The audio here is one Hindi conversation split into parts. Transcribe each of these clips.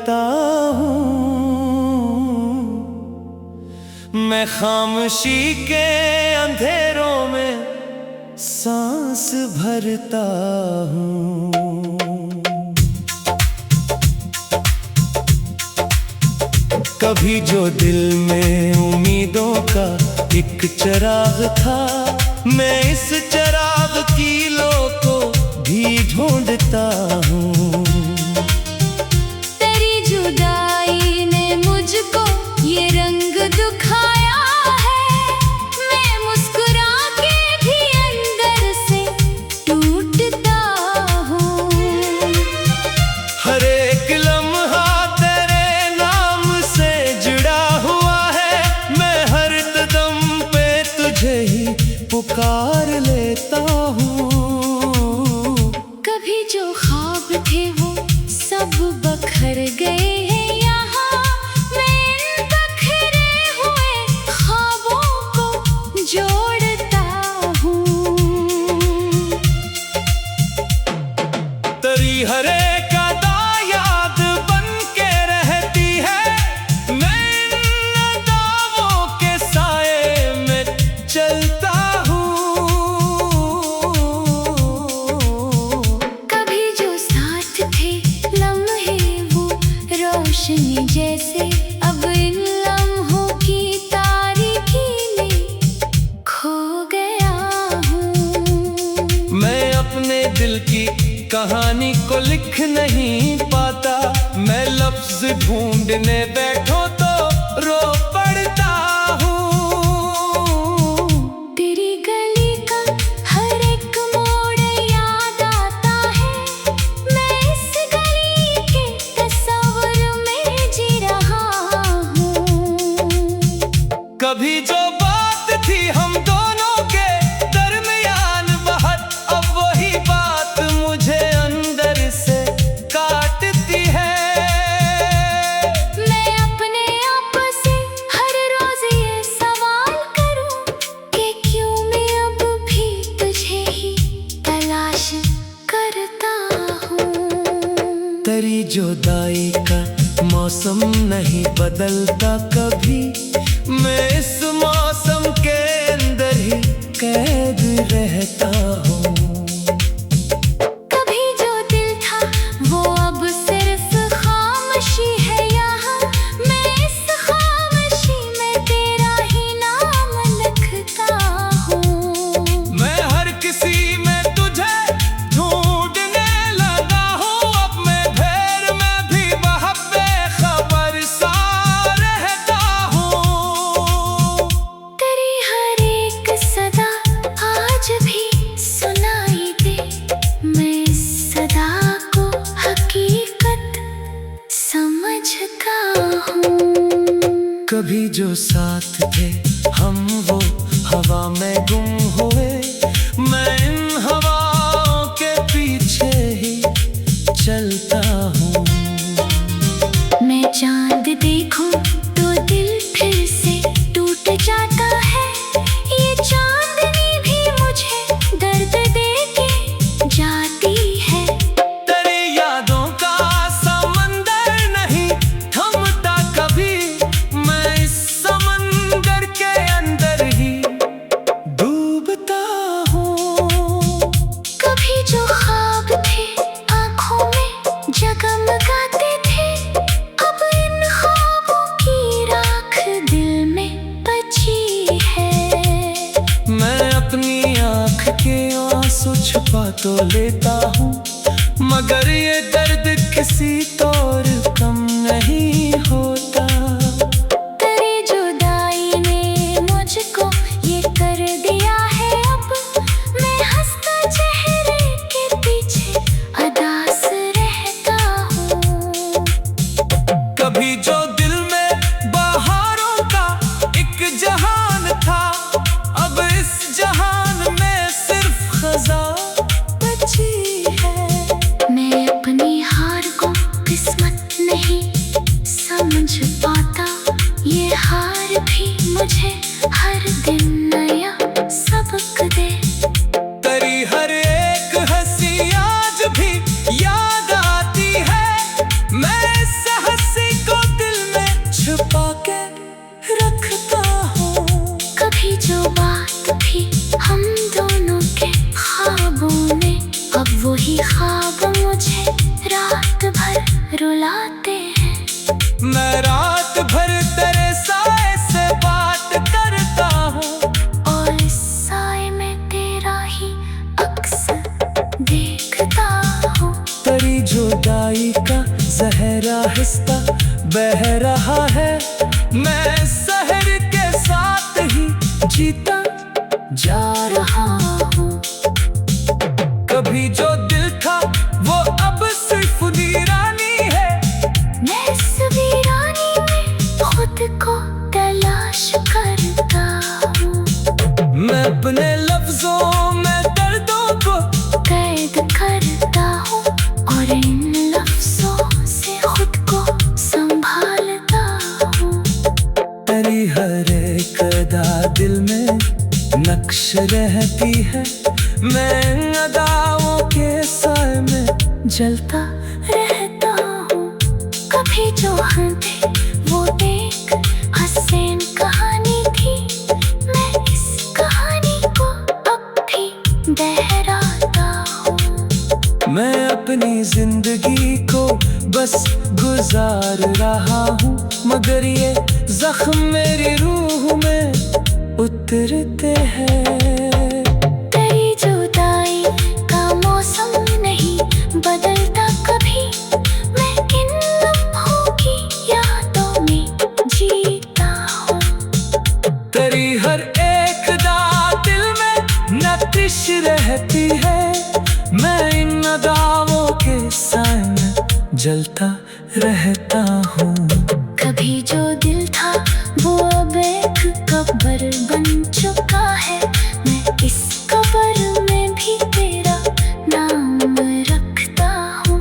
करता हूँ। मैं खामोशी के अंधेरों में सांस भरता हूँ। कभी जो दिल में उम्मीदों का एक चिराग था, मैं इस चिराग की लो को भी ढूंढता हूँ। तेरी जुदाई ने मुझको ये रंग दिखाया है, मैं मुस्कुरा के भी अंदर से टूटता हूँ। हर एक लम्हा तेरे नाम से जुड़ा हुआ है, मैं हर कदम पे तुझे ही पुकार लेता हूँ। कभी जो ख्वाब थे वो सब बखर गए हैं यहाँ, मैं इन बखरे हुए ख्वाबों को जोड़ता हूँ। तेरी हर एक अदा याद बन के रहती है, मैं इन अदाओं के साए में चलता हूँ। कभी जो साथ थे लम्हे वो रोशनी जैसे, अब इन लम्हों की तारीकी में खो गया हूँ। मैं अपने दिल की कहानी को लिख नहीं पाता, मैं लफ्ज ढूंढने बैठो तो रो पड़ता हूँ। तेरी गली का हर एक मोड़ याद आता है, मैं इस गली के तस्वीर में जी रहा हूँ। कभी जो बात थी हम दोनों के दरमियान बहुत, अब वही बात मुझे अंदर से काटती है। मैं अपने आप से हर रोज ये सवाल करूं कि क्यों मैं अब भी तुझे ही तलाश करता हूँ। तेरी जुदाई का मौसम नहीं बदलता कभी, मैं इस मौसम के अंदर ही कैद रहता हूँ। कभी जो दिल था वो अब सिर्फ खामोशी है यहाँ, मैं इस खामोशी में तेरा ही नाम लिखता हूँ। मैं हर किसी में तुझे ढूंढने लगा हूँ, अब मैं भैर में भी बहुत बेखबर सा रहता हूँ। तेरी हर एक सदा आज भी सुनाई दे, मैं इस सदा को हकीकत समझता हूँ। कभी जो साथ थे हम वो हवा में गुम हुए, मैं इन हवाओं के पीछे ही चलता हूँ। मैं चांद देखूं तो दिल फिर से टूट जाता है, ये चांदनी भी मुझे दर्द दे के जाती है। तेरी यादों का समंदर नहीं थमता कभी, मैं इस समंदर के अंदर ही डूबता हूँ। कभी जो ख्वाब थे आंखों में जगमगाते थे, अब इन ख्वाबों की राख दिल में बची है। मैं अपनी आँख के आंसू छुपा तो लेता हूँ, मगर ये दर्द किसी तौर कम नहीं होता। तेरी जुदाई ने मुझको ये कर दिया है, अब मैं हंसता चेहरे के पीछे अदास रहता हूँ। कभी जो दिल में बहारों का एक जहान था, अब इस जहान में सिर्फ खजा बची है। मैं अपनी हार को किस्मत नहीं समझ रखता हूँ। कभी जो बात थी हम दोनों के ख्वाबों में, अब वही ख्वाब मुझे रात भर रुलाते हैं। मैं रात भर तेरे साए से बात करता हूँ, और इस साए में तेरा ही अक्स देखता हूँ। तेरी जुदाई का जहरा हिस्सा बह रहा है, मैं शहर के साथ ही जीता जा रहा हूँ। कभी जो दिल था वो अब सिर्फ वीरानी है। मैं इस वीरानी में खुद को तलाश करता हूँ। मैं अपने लफ्जों में दर्दों को कैद करता हूँ, और इन लफ्जों से खुद को संभालता हूँ। तेरी हर एक अदा दिल में नक्श रहती है, मैं इन अदाओं के साए में जलता रहता हूँ। कभी जो हंसे वो एक हसीन कहानी थी, मैं इस कहानी को अब भी दोहराता हूँ। मैं अपनी जिंदगी को बस गुजार रहा हूँ, मगर ये जख्म मेरी रूह में उतरते हैं। तेरी जुदाई का मौसम नहीं बदलता कभी, मैं इन लम्हों की यादों में जीता हूँ। तेरी हर एक अदा दिल में नक्श रहती है, मैं इन अदाओं के साए में जलता रहता हूँ। कभी जो दिल था वो अब एक कब्र बन चुका है, मैं इस कब्र में भी तेरा नाम रखता हूँ।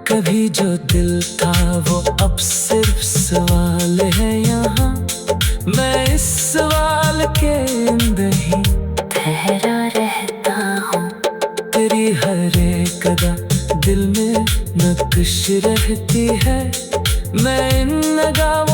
कभी जो दिल था वो अब सिर्फ सवाल है यहाँ, मैं इस सवाल के अंदर ही ठहरा रहता हूँ। तेरी हर एक अदा दिल में नक्श रहती है, मैं इन अदाओं